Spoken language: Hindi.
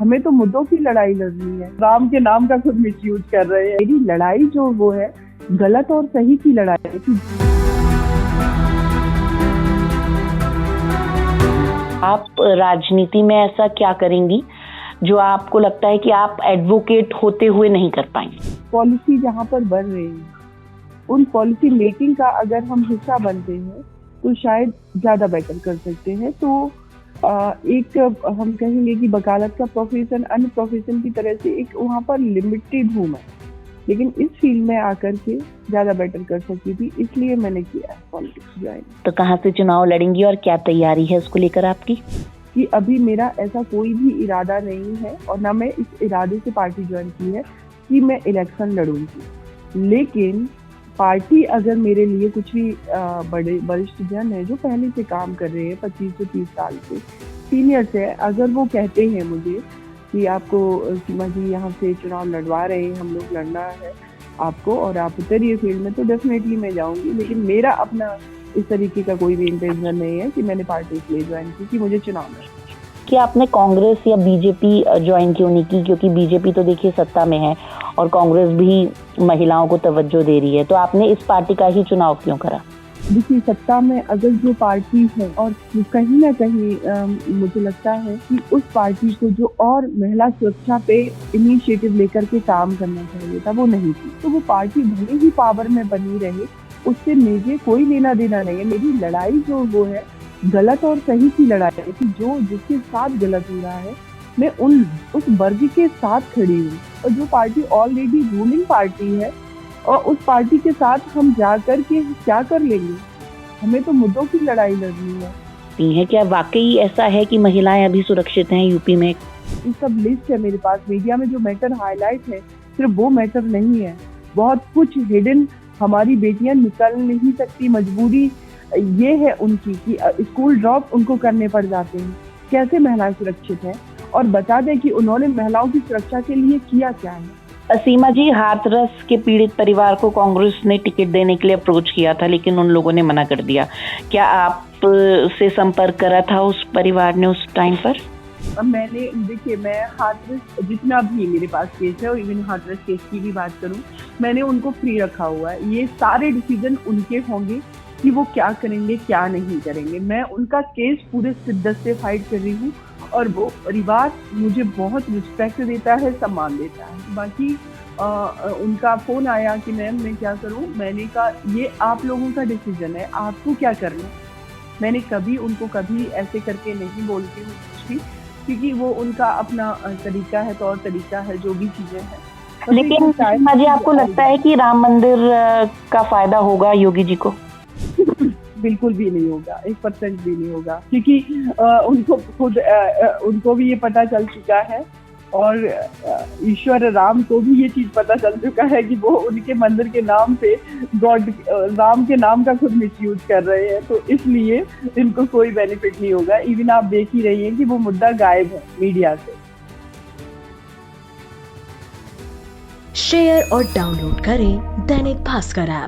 हमें तो मुद्दों की लड़ाई लड़नी है। राम के नाम का खुद मिसयूज कर रहे हैं। मेरी लड़ाई जो वो है गलत और सही की लड़ाई है। आप राजनीति में ऐसा क्या करेंगी जो आपको लगता है कि आप एडवोकेट होते हुए नहीं कर पाएंगे? पॉलिसी जहाँ पर बन रही है उन पॉलिसी मेकिंग का अगर हम हिस्सा बनते हैं तो शायद ज्यादा बेटर कर सकते हैं। तो एक हम कहेंगे कि वकालत का प्रोफेशन अन्य प्रोफेशन की तरह से एक वहाँ पर लिमिटेड हूँ मैं, लेकिन इस फील्ड में आकर के ज्यादा बेटर कर सकती थी, इसलिए मैंने किया पॉलिटिक्स ज्वाइन। तो कहाँ से चुनाव लड़ेंगी और क्या तैयारी है उसको लेकर आपकी? कि अभी मेरा ऐसा कोई भी इरादा नहीं है और ना मैं इस इरादे से पार्टी ज्वाइन की है कि मैं इलेक्शन लड़ूंगी। लेकिन पार्टी अगर मेरे लिए कुछ भी बड़े वरिष्ठ जन है जो पहले से काम कर रहे हैं 25 से 30 साल से सीनियर्स है, अगर वो कहते हैं मुझे कि आपको सीमा जी यहाँ से चुनाव लड़वा रहे हैं, हम लोग लड़ना है आपको और आप उतरिए फील्ड में, तो डेफिनेटली मैं जाऊंगी। लेकिन मेरा अपना इस तरीके का कोई भी इंटेंशन नहीं है कि मैंने पार्टी इसलिए ज्वाइन की कि मुझे चुनाव में। कि आपने कांग्रेस या बीजेपी ज्वाइन क्यों नहीं की? क्योंकि बीजेपी तो देखिए सत्ता में है और कांग्रेस भी महिलाओं को तवज्जो दे रही है, तो आपने इस पार्टी का ही चुनाव क्यों करा? देखिए, सत्ता में अगर जो पार्टी है और कहीं ना कहीं मुझे लगता है कि उस पार्टी को जो और महिला सुरक्षा पे इनिशिएटिव लेकर के काम करना चाहिए था वो नहीं थी। तो वो पार्टी भले ही पावर में बनी रहे, उससे मुझे कोई लेना देना नहीं है। मेरी लड़ाई जो वो है गलत और सही की लड़ाई है कि जो जिसके साथ गलत हो रहा है मैं उस वर्ग के साथ खड़ी हूँ। और जो पार्टी ऑलरेडी रूलिंग पार्टी है और उस पार्टी के साथ हम जाकर के क्या कर लेंगे? हमें तो मुद्दों की लड़ाई लड़नी है। क्या वाकई ऐसा है कि महिलाएं अभी सुरक्षित हैं यूपी में? ये सब लिस्ट है मेरे पास। मीडिया में जो मैटर हाईलाइट है सिर्फ वो मैटर नहीं है, बहुत कुछ हिडन हमारी बेटियां निकल नहीं सकती। मजबूरी ये है उनकी कि स्कूल ड्रॉप उनको करने पड़ जाते हैं। कैसे महिलाएं सुरक्षित हैं? और बता दें कि उन्होंने महिलाओं की सुरक्षा के लिए किया क्या है। सीमा जी, हाथरस के पीड़ित परिवार को कांग्रेस ने टिकट देने के लिए अप्रोच किया था, लेकिन उन लोगों ने मना कर दिया। क्या आप से संपर्क करा था उस परिवार ने उस टाइम पर? मैंने देखिए, मैं हाथरस जितना भी मेरे पास केस है और इवन हाथरस केस की भी बात करूं, मैंने उनको फ्री रखा हुआ है। ये सारे डिसीजन उनके होंगे कि वो क्या करेंगे क्या नहीं करेंगे। मैं उनका केस पूरे शिद्दत से फाइट कर रही हूँ और वो परिवार मुझे बहुत रिस्पेक्ट देता है, सम्मान देता है। बाकी उनका फोन आया कि मैम मैं क्या करूं, मैंने कहा ये आप लोगों का डिसीजन है, आपको क्या करना। मैंने कभी उनको कभी ऐसे करके नहीं बोलती हूँ कुछ भी, क्योंकि वो उनका अपना तरीका है, तौर तरीका है, जो भी चीजें हैं। लेकिन सीमा जी, आपको लगता है कि राम मंदिर का फायदा होगा योगी जी को? बिल्कुल भी नहीं होगा, 1% भी नहीं होगा, क्योंकि उनको खुद उनको भी ये पता चल चुका है और ईश्वर राम को भी ये चीज पता चल चुका है कि वो उनके मंदिर के नाम पे गॉड राम के नाम का खुद मिसयूज कर रहे हैं। तो इसलिए इनको कोई बेनिफिट नहीं होगा। इवन आप देख ही रही हैं कि वो मुद्दा गायब है मीडिया से। शेयर और डाउनलोड करें दैनिक भास्कर ऐप।